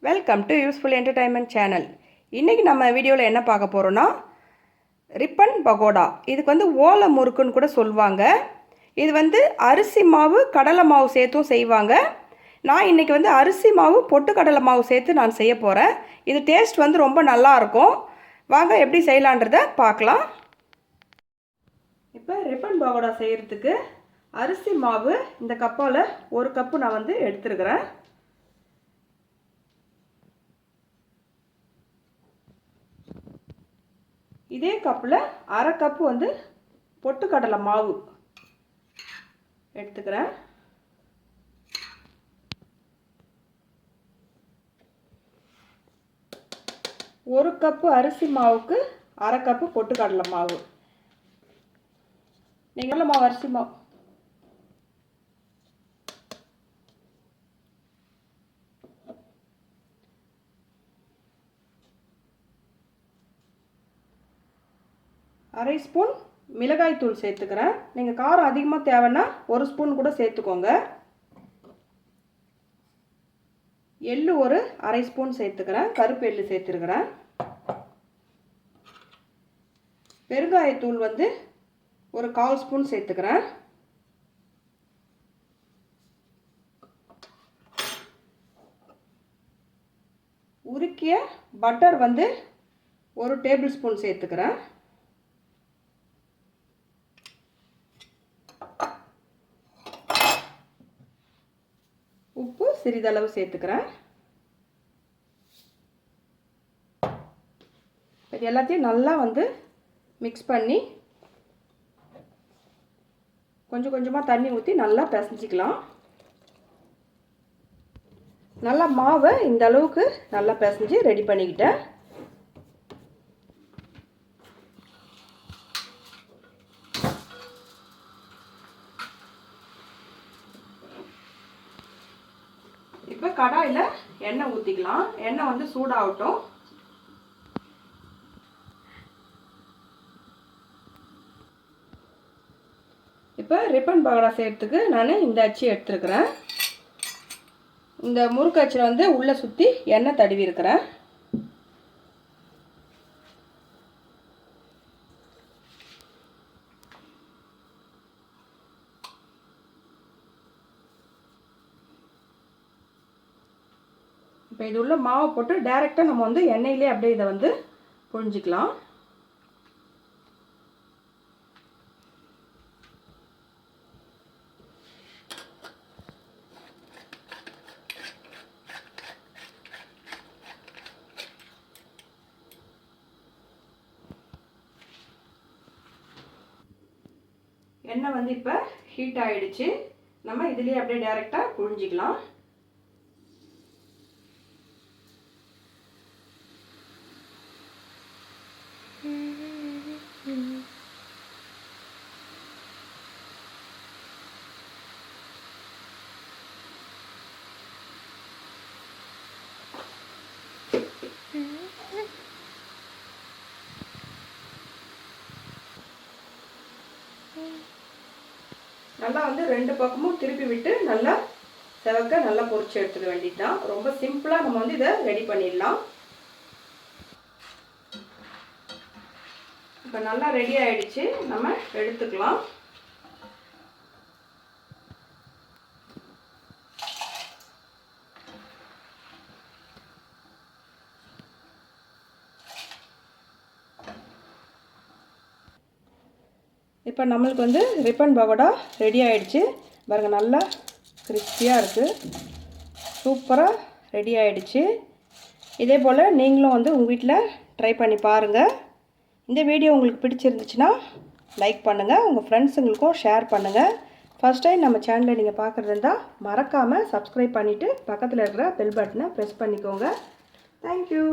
Welcome to useful entertainment channel. இன்றைக்கி நம்ம வீடியோவில் என்ன பார்க்க போகிறோன்னா ரிப்பன் பகோடா. இதுக்கு வந்து ஓலை முறுக்குன்னு கூட சொல்லுவாங்க. இது வந்து அரிசி மாவு கடலை மாவு சேர்த்தும் செய்வாங்க. நான் இன்றைக்கி வந்து அரிசி மாவு பொட்டுக்கடலை மாவு சேர்த்து நான் செய்ய போகிறேன். இது டேஸ்ட் வந்து ரொம்ப நல்லாயிருக்கும். வாங்க எப்படி செய்யலான்றதை பார்க்கலாம். இப்போ ரிப்பன் பகோடா செய்கிறதுக்கு அரிசி மாவு இந்த கப்பால் 1 கப்பு நான் வந்து எடுத்துருக்கிறேன். இதே கப்பில் 1/2 கப்பு வந்து பொட்டுக்கடலை மாவு எடுத்துக்கிறேன். ஒரு கப்பு அரிசி மாவுக்கு 1/2 கப்பு பொட்டுக்கடலை மாவு. நீங்கள் மாவு அரிசி மாவு அரை ஸ்பூன் மிளகாய் தூள் சேர்த்துக்கிறேன். நீங்கள் காரம் அதிகமாக தேவைன்னா 1 ஸ்பூன் கூட சேர்த்துக்கோங்க. எள்ளு ஒரு அரை ஸ்பூன் சேர்த்துக்கிறேன். கருப்பு எள்ளு சேர்த்துருக்கிறேன். பெருங்காயத்தூள் வந்து ஒரு 1/4 ஸ்பூன் சேர்த்துக்கிறேன். உருக்கிய பட்டர் வந்து 1 டேபிள் ஸ்பூன் சேர்த்துக்கிறேன். உப்பு சிறிதளவு சேர்த்துக்கிறேன். இது எல்லாத்தையும் நல்லா வந்து மிக்ஸ் பண்ணி கொஞ்சம் கொஞ்சமாக தண்ணி ஊற்றி நல்லா பிசைஞ்சிக்கலாம். நல்லா மாவை இந்த அளவுக்கு நல்லா பிசைஞ்சு ரெடி பண்ணிக்கிட்டேன். இப்போ கடாயில் எண்ணெய் ஊற்றிக்கலாம். எண்ணெய் வந்து சூடாகட்டும். இப்போ ரிப்பன் பகோடா செய்கிறதுக்கு நான் இந்த அச்சு எடுத்துருக்கிறேன். இந்த முறுக்கு அச்சில் வந்து உள்ளே சுற்றி எண்ணெய் தடவி இருக்கிறேன். இப்போ இது உள்ள மாவை போட்டு டைரெக்டாக நம்ம வந்து எண்ணெயிலே அப்படியே இதை வந்து புழிஞ்சிக்கலாம். எண்ணெய் வந்து இப்போ ஹீட் ஆகிடுச்சு. நம்ம இதுலேயே அப்படியே டைரெக்டாக புழிஞ்சிக்கலாம். நல்லா வந்து 2 பக்கமும் திருப்பி விட்டு நல்லா செவக்க நல்லா பொரிச்சு எடுத்துக்க வேண்டியதுதான். ரொம்ப சிம்பிளாக நம்ம வந்து இதை ரெடி பண்ணிடலாம். இப்போ நல்லா ரெடி ஆயிடுச்சு. நம்ம எடுத்துக்கலாம். இப்போ நம்மளுக்கு வந்து ரிப்பன் பகோடா ரெடி ஆகிடுச்சு. பாருங்கள், நல்லா கிறிஸ்பியாக இருக்குது. சூப்பராக ரெடி ஆகிடுச்சு. இதே போல் நீங்களும் வந்து உங்கள் வீட்டில் ட்ரை பண்ணி பாருங்கள். இந்த வீடியோ உங்களுக்கு பிடிச்சிருந்துச்சுன்னா லைக் பண்ணுங்கள். உங்கள் ஃப்ரெண்ட்ஸுங்களுக்கும் ஷேர் பண்ணுங்கள். ஃபஸ்ட் டைம் நம்ம சேனலை நீங்கள் பார்க்குறது இருந்தால் மறக்காமல் சப்ஸ்கிரைப் பண்ணிவிட்டு பக்கத்தில் இருக்கிற பெல் பட்டனை ப்ரெஸ் பண்ணிக்கோங்க. தேங்க்யூ.